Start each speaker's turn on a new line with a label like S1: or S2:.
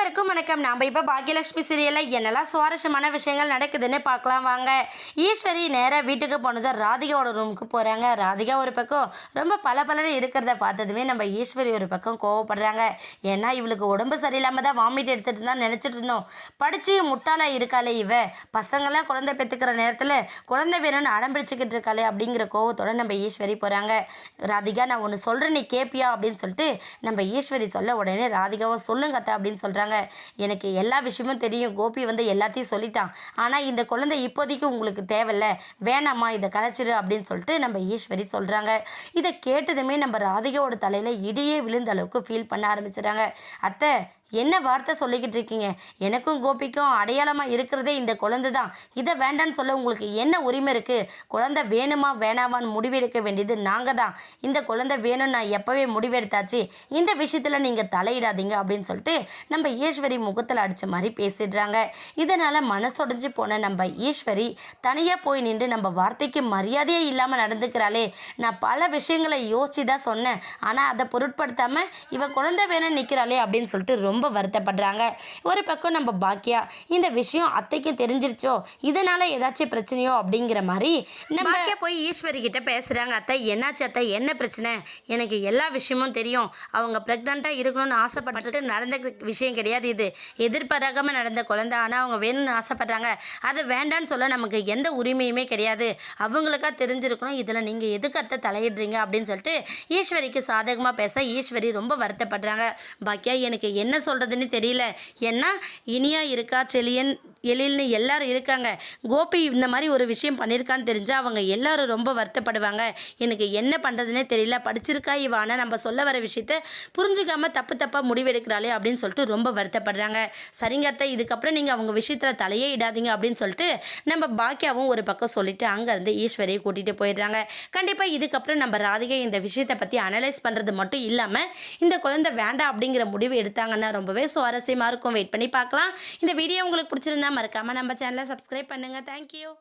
S1: அனைவருக்கும் வணக்கம். நாம் இப்போ பாக்கியலட்சுமி சீரியலில் என்னெல்லாம் சுவாரஸ்யமான விஷயங்கள் நடக்குதுன்னு பார்க்கலாம் வாங்க. ஈஸ்வரி நேராக வீட்டுக்கு போனது ராதிகாவோட ரூமுக்கு போகிறாங்க. ராதிகா ஒரு பக்கம் ரொம்ப பலன்னு இருக்கிறத பார்த்ததுமே நம்ம ஈஸ்வரி ஒரு பக்கம் கோவப்படுறாங்க. ஏன்னா இவளுக்கு உடம்பு சரியில்லாமல் தான் வாமிட் எடுத்துகிட்டு தான் நினச்சிட்டு இருந்தோம். படித்து முட்டாளாக இருக்காளே இவ, பசங்களாம் குழந்தை பெற்றுக்கிற நேரத்தில் குழந்தை வேணும்னு அடம்பிடிச்சிக்கிட்டு இருக்காளே அப்படிங்கிற கோவத்தோடு நம்ம ஈஸ்வரி போகிறாங்க. ராதிகா நான் ஒன்று சொல்கிறேன் நீ கேப்பியா அப்படின்னு சொல்லிட்டு நம்ம ஈஸ்வரி சொல்ல உடனே ராதிகாவும் சொல்லுங்க அத்தை அப்படின்னு சொல்கிறாங்க. எனக்கு எல்லா விஷயமும் தெரியும், கோபி எல்லாத்தையும் சொல்லிட்டான். ஆனால் இந்த குழந்தை இப்போதைக்கு உங்களுக்கு தேவையில்ல, வேணாம்மா இதை கலைச்சிரு அப்படின்னு சொல்லிட்டு நம்ம ஈஸ்வரி சொல்கிறாங்க. இதை கேட்டதுமே நம்ம ராதிகாவோட தலையில் இடியே விழுந்த அளவுக்கு ஃபீல் பண்ண ஆரம்பிச்சிடுறாங்க. அத்தை என்ன வார்த்தை சொல்லிக்கிட்டு இருக்கீங்க? எனக்கும் கோபிக்கும் அடையாளமாக இருக்கிறதே இந்த குழந்தை தான். இதை வேண்டான்னு சொல்ல உங்களுக்கு என்ன உரிமை இருக்குது? குழந்தை வேணுமா வேணாமான்னு முடிவெடுக்க வேண்டியது நாங்கள் தான். இந்த குழந்தை வேணும்னு நான் எப்போவே முடிவெடுத்தாச்சு. இந்த விஷயத்தில் நீங்கள் தலையிடாதீங்க அப்படின்னு சொல்லிட்டு நம்ம ஈஸ்வரி முகத்தில் அடித்த மாதிரி பேசிடுறாங்க. இதனால் மனசொடைஞ்சு போன நம்ம ஈஸ்வரி தனியாக போய் நின்று நம்ம வார்த்தைக்கு மரியாதையே இல்லாமல் நடந்துக்கிறாளே, நான் பல விஷயங்களை யோசிச்சு தான் சொன்னேன், ஆனால் அதை பொருட்படுத்தாமல் இவ குழந்தை வேணும்னு நிற்கிறாளே அப்படின்னு சொல்லிட்டு ரொம்ப வருத்தப்படுறாங்க. ஒரு பக்கம் நம்ம பாக்கியா இந்த விஷயம் அத்தைக்கு தெரிஞ்சிருச்சோ, இதனால ஏதாச்சும் பிரச்சனையோ அப்படிங்கிற மாதிரி நம்ம போய் ஈஸ்வரி கிட்ட பேசுறாங்க. அத்தை என்னாச்சு அத்தை, என்ன பிரச்சனை? எனக்கு எல்லா விஷயமும் தெரியும். அவங்க பிரெக்னெண்ட்டாக இருக்கணும்னு ஆசைப்பட்டு நடந்த விஷயம் கிடையாது. இது எதிர்பாராம நடந்த குழந்தை. ஆனால் அவங்க வேணும்னு ஆசைப்படுறாங்க. அதை வேண்டான்னு சொல்ல நமக்கு எந்த உரிமையுமே கிடையாது. அவங்களுக்கா தெரிஞ்சிருக்கணும். இதில் நீங்கள் எதுக்கு அத்தை தலையிடுறீங்க அப்படின்னு சொல்லிட்டு ஈஸ்வரிக்கு சாதகமாக பேச ஈஸ்வரி ரொம்ப வருத்தப்படுறாங்க. பாக்கியா எனக்கு என்ன சொல்கிறதுன்னு தெரியல. ஏன்னா இனியா இருக்கா, செலியன் எழில்னு எல்லாரும் இருக்காங்க. கோபி இந்த மாதிரி ஒரு விஷயம் பண்ணியிருக்கான்னு தெரிஞ்சால் அவங்க எல்லாரும் ரொம்ப வருத்தப்படுவாங்க. எனக்கு என்ன பண்ணுறதுனே தெரியல. படிச்சிருக்கா இவானா நம்ம சொல்ல வர விஷயத்த புரிஞ்சுக்காமல் தப்பாக முடிவெடுக்கிறாளே அப்படின்னு சொல்லிட்டு ரொம்ப வருத்தப்படுறாங்க. சரிங்க அத்தை, இதுக்கப்புறம் நீங்கள் அவங்க விஷயத்தில் தலையே இடாதீங்க அப்படின்னு சொல்லிட்டு நம்ம பாக்கியாவும் ஒரு பக்கம் சொல்லிட்டு அங்கேருந்து ஈஸ்வரியை கூட்டிகிட்டு போயிடுறாங்க. கண்டிப்பாக இதுக்கப்புறம் நம்ம ராதிகை இந்த விஷயத்தை பற்றி அனலைஸ் பண்ணுறது மட்டும் இல்லாமல் இந்த குழந்தை வேண்டாம் அப்படிங்கிற முடிவு எடுத்தாங்கன்னா ரொம்பவே சுவாரஸ்யமாக இருக்கும். வெயிட் பண்ணி பார்க்கலாம். இந்த வீடியோ உங்களுக்கு பிடிச்சிருந்தா மறக்காமல் நம்ம சேனலை சப்ஸ்கிரைப் பண்ணுங்கள். தேங்க்யூ.